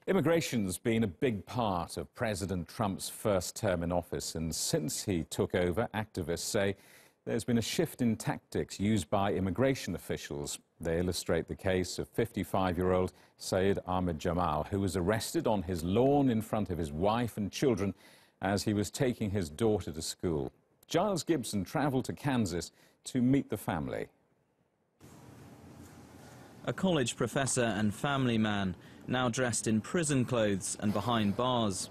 Immigration's been a big part of President Trump's first term in office, and since he took over, activists say there's been a shift in tactics used by immigration officials. They illustrate the case of 55-year-old Syed Ahmed Jamal, who was arrested on his lawn in front of his wife and children as he was taking his daughter to school. Giles Gibson travelled to Kansas to meet the family. A college professor and family man, now dressed in prison clothes and behind bars.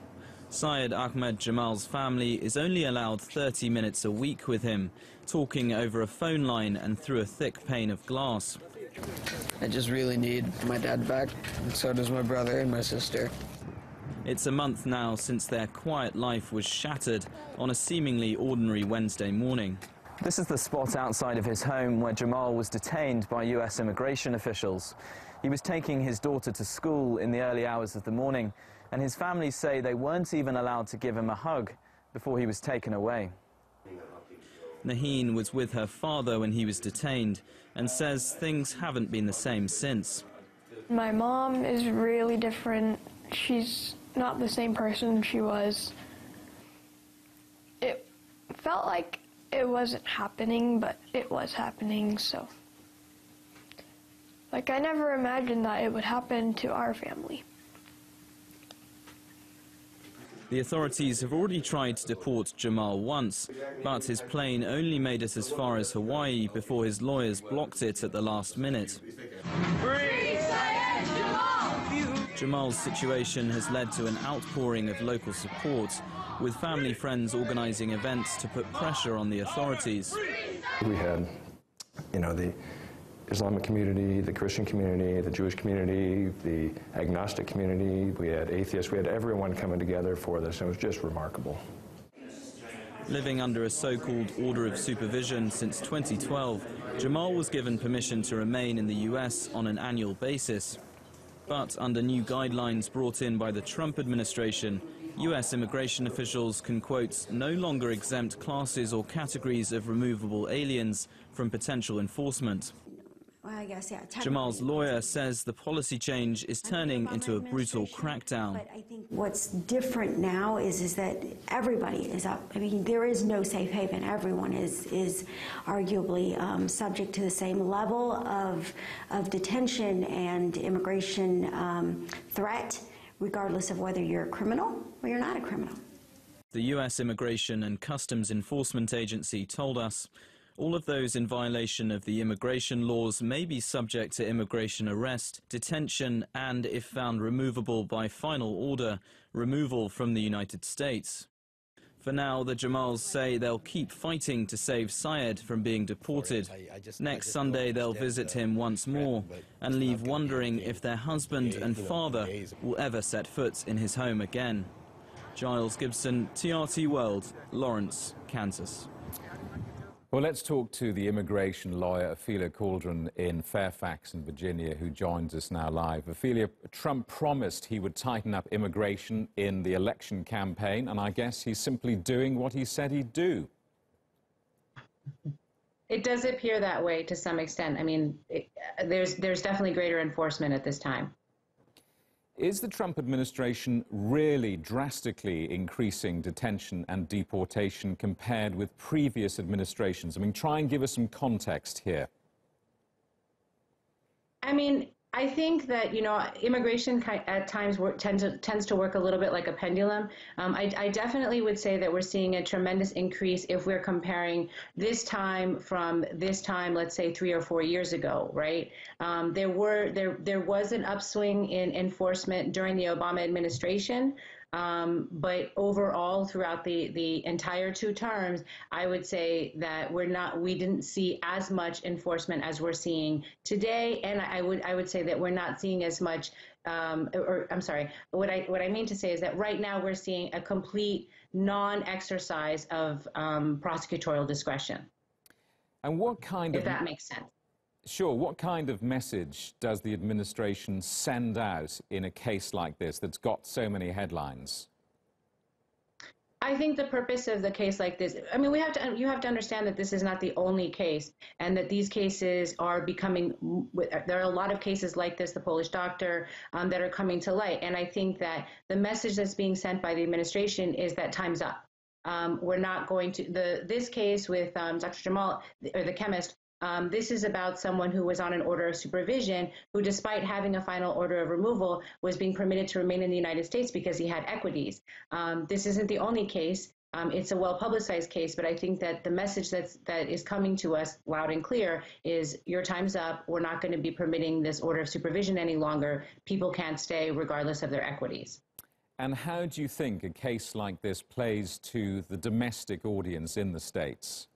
Syed Ahmed Jamal's family is only allowed 30 minutes a week with him, talking over a phone line and through a thick pane of glass. I just really need my dad back, and so does my brother and my sister. It's a month now since their quiet life was shattered on a seemingly ordinary Wednesday morning. This is the spot outside of his home where Jamal was detained by US immigration officials. He was taking his daughter to school in the early hours of the morning, and his family say they weren't even allowed to give him a hug before he was taken away. Naheen was with her father when he was detained and says things haven't been the same since. My mom is really different. She's not the same person she was. It felt like it wasn't happening, but it was happening, so. Like, I never imagined that it would happen to our family. The authorities have already tried to deport Jamal once, but his plane only made it as far as Hawaii before his lawyers blocked it at the last minute. Free Syed Jamal! Jamal's situation has led to an outpouring of local support, with family friends organising events to put pressure on the authorities. We had, the Islamic community, the Christian community, the Jewish community, the agnostic community, we had atheists, we had everyone coming together for this, and it was just remarkable. Living under a so-called order of supervision since 2012, Jamal was given permission to remain in the US on an annual basis. But under new guidelines brought in by the Trump administration, US immigration officials can, quote, no longer exempt classes or categories of removable aliens from potential enforcement. Jamal's lawyer says the policy change is turning into a brutal crackdown. But I think what's different now is that everybody is up. I mean, there is no safe haven. Everyone is arguably subject to the same level of detention and immigration threat, regardless of whether you're a criminal or you're not a criminal. The US Immigration and Customs Enforcement Agency told us all of those in violation of the immigration laws may be subject to immigration arrest, detention, and, if found removable by final order, removal from the United States. For now, the Jamals say they'll keep fighting to save Syed from being deported. Next Sunday, they'll visit him once more and leave wondering if their husband and father will ever set foot in his home again. Giles Gibson, TRT World, Lawrence, Kansas. Well, let's talk to the immigration lawyer, Ofelia Calderon, in Fairfax in Virginia, who joins us now live. Ofelia, Trump promised he would tighten up immigration in the election campaign, and I guess he's simply doing what he said he'd do. It does appear that way to some extent. I mean, there's definitely greater enforcement at this time. Is the Trump administration really drastically increasing detention and deportation compared with previous administrations? I mean, try and give us some context here. I mean, I think that, immigration at times tends to work a little bit like a pendulum. I definitely would say that we're seeing a tremendous increase if we're comparing this time from this time, let's say 3 or 4 years ago, right? There was an upswing in enforcement during the Obama administration. But overall, throughout the entire 2 terms, I would say that we didn't see as much enforcement as we're seeing today, and I would say that we're not seeing as much. I'm sorry. What I mean to say is that right now we're seeing a complete non-exercise of prosecutorial discretion. And what kind of, if that makes sense. Sure. What kind of message does the administration send out in a case like this that's got so many headlines? I think the purpose of the case like this, I mean, you have to understand that this is not the only case, and that these cases are becoming, there are a lot of cases like this, the Polish doctor, that are coming to light. And I think that the message that's being sent by the administration is that time's up. We're not going to, this case with Dr. Jamal, or the chemist, this is about someone who was on an order of supervision, who, despite having a final order of removal, was being permitted to remain in the United States because he had equities. This isn't the only case. It's a well-publicized case, but I think that the message that is coming to us loud and clear is your time's up. We're not going to be permitting this order of supervision any longer. People can't stay regardless of their equities. And how do you think a case like this plays to the domestic audience in the States?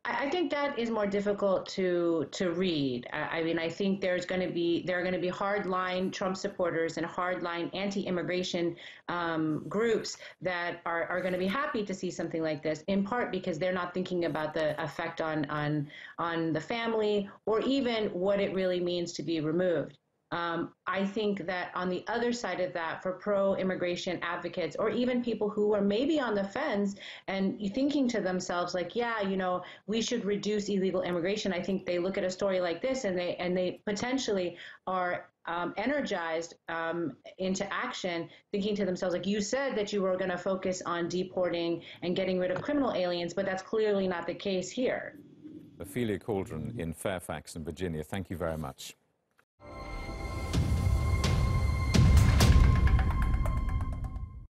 I think that is more difficult to read. I mean, I think there are going to be hardline Trump supporters and hardline anti-immigration groups that are going to be happy to see something like this, in part because they're not thinking about the effect on the family or even what it really means to be removed. I think that on the other side of that, for pro-immigration advocates, or even people who are maybe on the fence and thinking to themselves like, yeah, you know, we should reduce illegal immigration, I think they look at a story like this and they potentially are energized into action, thinking to themselves, like, you said that you were going to focus on deporting and getting rid of criminal aliens, but that's clearly not the case here. Ofelia Calderon in Fairfax in Virginia, thank you very much.